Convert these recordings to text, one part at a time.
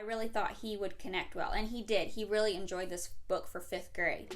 I really thought he would connect well, and he did. He really enjoyed this book for 5th grade.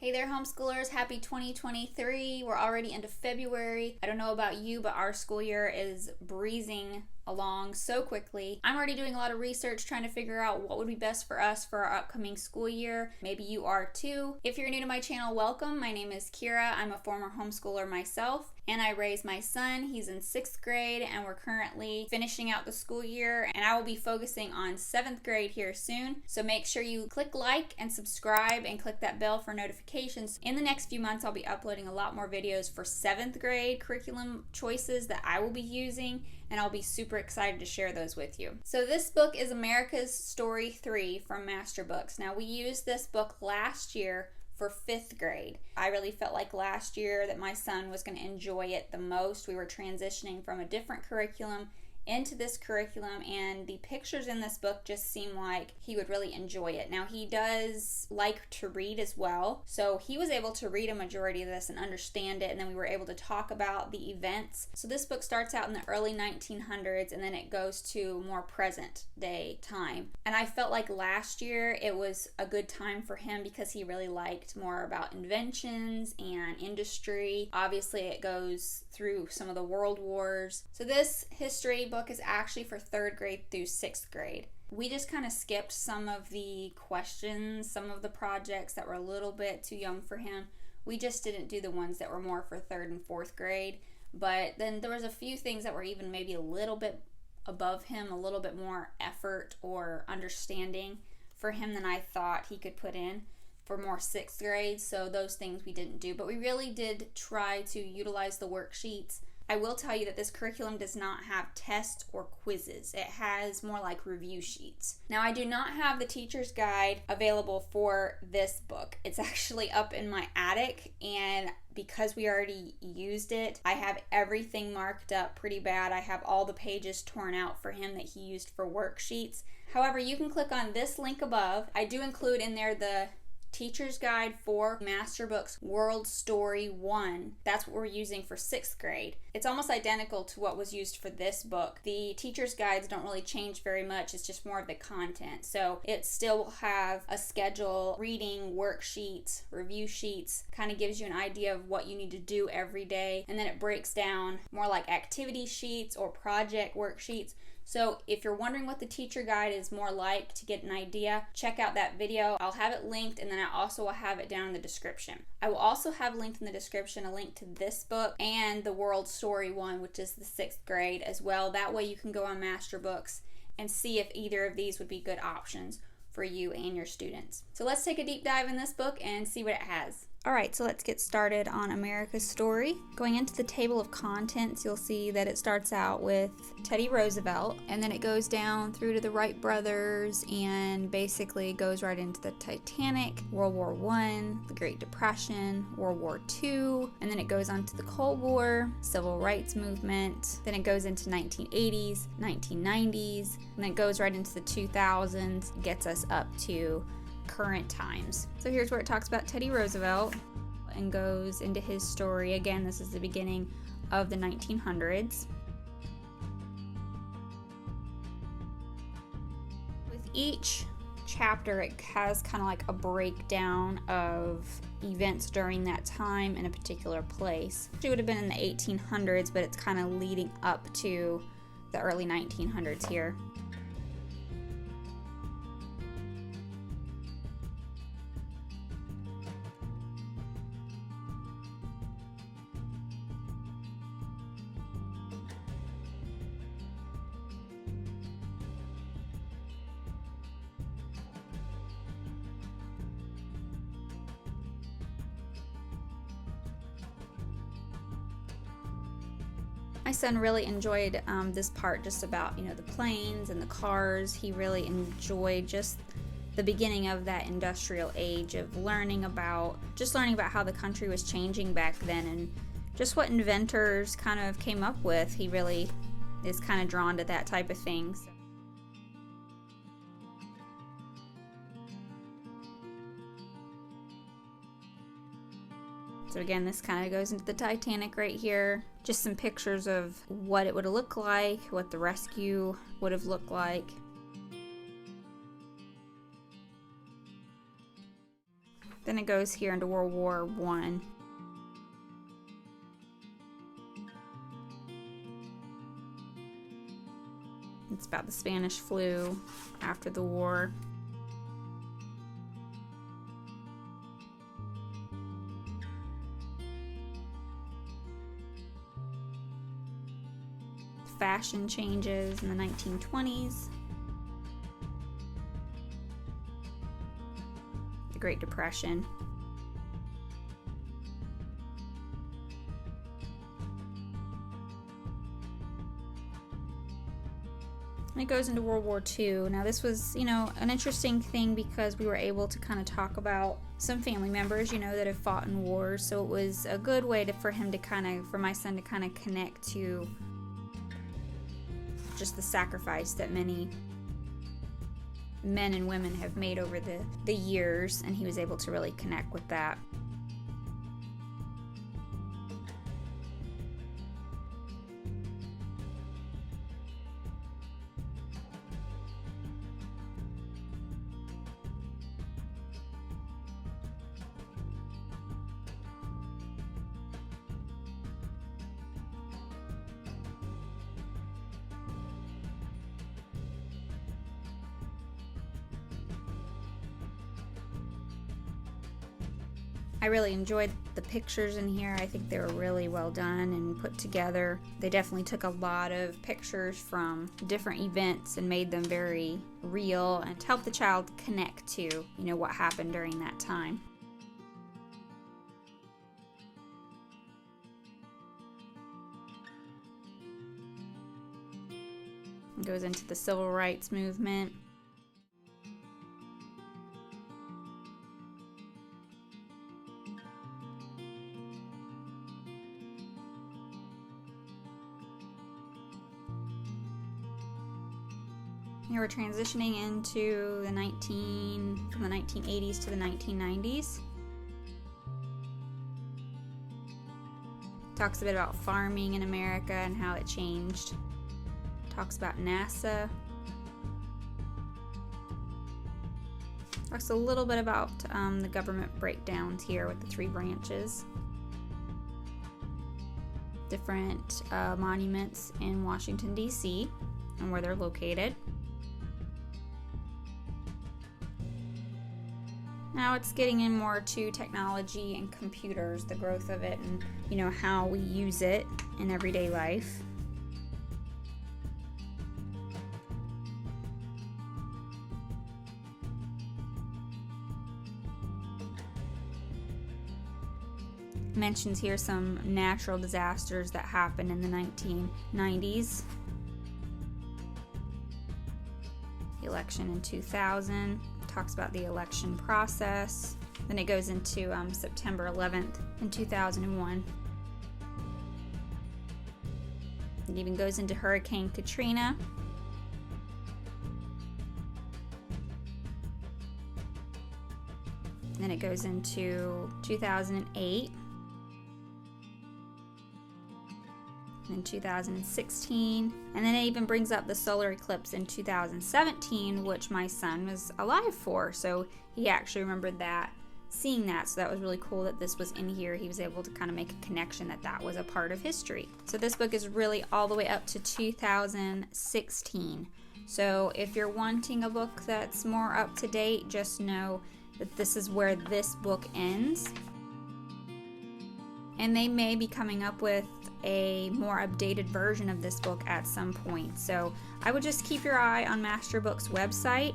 Hey there, homeschoolers. Happy 2023. We're already into February. I don't know about you, but our school year is breezing along so quickly. I'm already doing a lot of research trying to figure out what would be best for us for our upcoming school year. Maybe you are too. If you're new to my channel, welcome. My name is Kira. I'm a former homeschooler myself, and I raised my son. He's in 6th grade, and we're currently finishing out the school year, and I will be focusing on 7th grade here soon. So make sure you click like and subscribe and click that bell for notifications. In the next few months, I'll be uploading a lot more videos for 7th grade curriculum choices that I will be using, and I'll be super excited to share those with you. So this book is America's Story 3 from Masterbooks. Now, we used this book last year for 5th grade. I really felt like last year that my son was going to enjoy it the most. We were transitioning from a different curriculum into this curriculum, and the pictures in this book just seem like he would really enjoy it. Now, he does like to read as well, so he was able to read a majority of this and understand it, and then we were able to talk about the events. So this book starts out in the early 1900s, and then it goes to more present day time. And I felt like last year it was a good time for him because he really liked more about inventions and industry. Obviously, it goes through some of the world wars. So this history book is actually for 3rd grade through 6th grade. We just kind of skipped some of the questions, some of the projects that were a little bit too young for him. We just didn't do the ones that were more for 3rd and 4th grade. But then there was a few things that were even maybe a little bit above him, a little bit more effort or understanding for him than I thought he could put in for more 6th grade. So those things we didn't do. But we really did try to utilize the worksheets. I will tell you that this curriculum does not have tests or quizzes. It has more like review sheets. Now, I do not have the teacher's guide available for this book. It's actually up in my attic, and because we already used it, I have everything marked up pretty bad. I have all the pages torn out for him that he used for worksheets. However, you can click on this link above. I do include in there the Teacher's Guide for Masterbooks World Story 1. That's what we're using for 6th grade. It's almost identical to what was used for this book. The teacher's guides don't really change very much. It's just more of the content. So it still will have a schedule, reading, worksheets, review sheets, kind of gives you an idea of what you need to do every day. And then it breaks down more like activity sheets or project worksheets. So if you're wondering what the teacher guide is more like to get an idea, check out that video. I'll have it linked, and then I also will have it down in the description. I will also have linked in the description a link to this book and the World Story one, which is the 6th grade as well. That way you can go on Masterbooks and see if either of these would be good options for you and your students. So let's take a deep dive in this book and see what it has. Alright, so let's get started on America's Story. Going into the table of contents, you'll see that it starts out with Teddy Roosevelt, and then it goes down through to the Wright brothers, and basically goes right into the Titanic, World War I, the Great Depression, World War II, and then it goes on to the Cold War, Civil Rights Movement, then it goes into 1980s, 1990s, and then it goes right into the 2000s, gets us up to current times. So here's where it talks about Teddy Roosevelt and goes into his story. Again, this is the beginning of the 1900s. With each chapter, it has kind of like a breakdown of events during that time in a particular place. It would have been in the 1800s, but it's kind of leading up to the early 1900s here. My son really enjoyed this part just about, the planes and the cars. He really enjoyed just the beginning of that industrial age of learning about how the country was changing back then and just what inventors kind of came up with. He really is kind of drawn to that type of thing. So again, this kind of goes into the Titanic right here. just some pictures of what it would look like, what the rescue would have looked like. Then it goes here into World War I. It's about the Spanish flu after the war. Fashion changes in the 1920s. The Great Depression. And it goes into World War II. Now this was, an interesting thing because we were able to kind of talk about some family members, that have fought in wars. So it was a good way for my son to kind of connect to just the sacrifice that many men and women have made over the years, and he was able to really connect with that. I really enjoyed the pictures in here. I think they were really well done and put together. They definitely took a lot of pictures from different events and made them very real and to help the child connect to, what happened during that time. It goes into the civil rights movement. Here we're transitioning into from the 1980s to the 1990s. Talks a bit about farming in America and how it changed. Talks about NASA. Talks a little bit about the government breakdowns here with the 3 branches. Different monuments in Washington, D.C. and where they're located. Now it's getting in more to technology and computers, the growth of it, and how we use it in everyday life. Mentions here some natural disasters that happened in the 1990s. The election in 2000. Talks about the election process. Then it goes into September 11th in 2001. It even goes into Hurricane Katrina. Then it goes into 2008. In 2016, and then it even brings up the solar eclipse in 2017, which my son was alive for, so he actually remembered seeing that, so that was really cool that this was in here. He was able to kind of make a connection that was a part of history. So this book is really all the way up to 2016. So if you're wanting a book that's more up to date, just know that this is where this book ends, and they may be coming up with a more updated version of this book at some point. So I would just keep your eye on Masterbooks website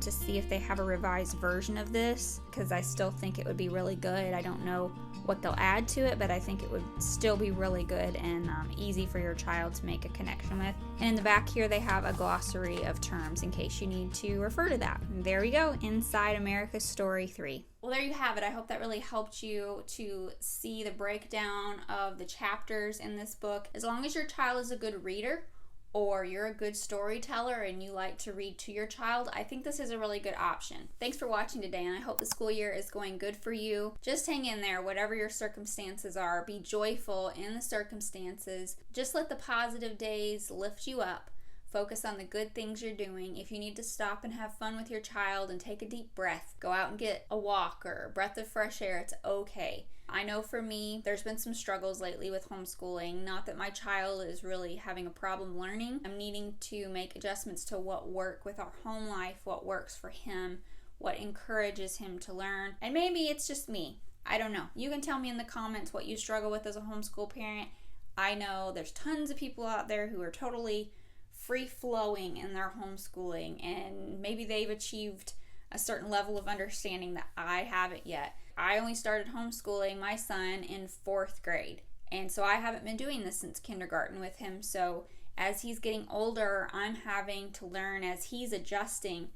to see if they have a revised version of this, because I still think it would be really good. I don't know what they'll add to it, but I think it would still be really good and easy for your child to make a connection with. And in the back here they have a glossary of terms in case you need to refer to that. And there we go, Inside America's Story 3. Well, there you have it. I hope that really helped you to see the breakdown of the chapters in this book. As long as your child is a good reader, or you're a good storyteller and you like to read to your child, I think this is a really good option. Thanks for watching today, and I hope the school year is going good for you. Just hang in there, whatever your circumstances are. Be joyful in the circumstances. Just let the positive days lift you up. Focus on the good things you're doing. If you need to stop and have fun with your child and take a deep breath, go out and get a walk or a breath of fresh air, it's okay. I know for me, there's been some struggles lately with homeschooling. Not that my child is really having a problem learning. I'm needing to make adjustments to what work with our home life, what works for him, what encourages him to learn. And maybe it's just me. I don't know. You can tell me in the comments what you struggle with as a homeschool parent. I know there's tons of people out there who are totally free-flowing in their homeschooling, and maybe they've achieved a certain level of understanding that I haven't yet. I only started homeschooling my son in 4th grade, and so I haven't been doing this since kindergarten with him. So as he's getting older, I'm having to learn as he's adjusting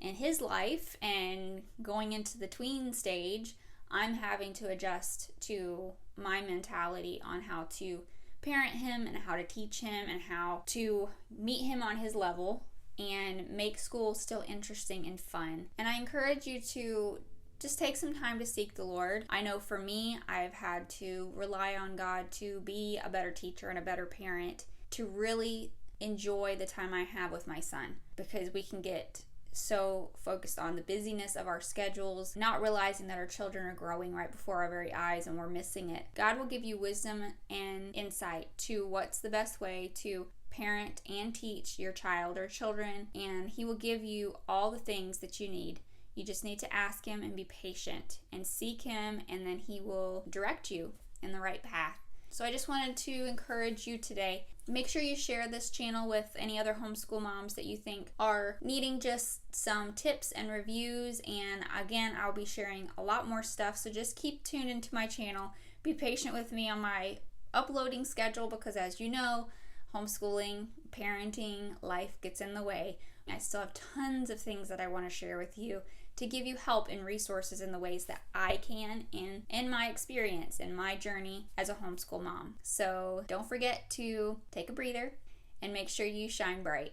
in his life and going into the tween stage. I'm having to adjust to my mentality on how to parent him and how to teach him and how to meet him on his level and make school still interesting and fun. And I encourage you to just take some time to seek the Lord. I know for me, I've had to rely on God to be a better teacher and a better parent, to really enjoy the time I have with my son, because we can get so focused on the busyness of our schedules, not realizing that our children are growing right before our very eyes and we're missing it. God will give you wisdom and insight to what's the best way to parent and teach your child or children, and He will give you all the things that you need. You just need to ask Him and be patient and seek Him, and then He will direct you in the right path. So I just wanted to encourage you today. Make sure you share this channel with any other homeschool moms that you think are needing just some tips and reviews. And again, I'll be sharing a lot more stuff, so just keep tuned into my channel. Be patient with me on my uploading schedule, because as you know, homeschooling, parenting, life gets in the way. I still have tons of things that I want to share with you to give you help and resources in the ways that I can in my experience, in my journey as a homeschool mom. So don't forget to take a breather and make sure you shine bright.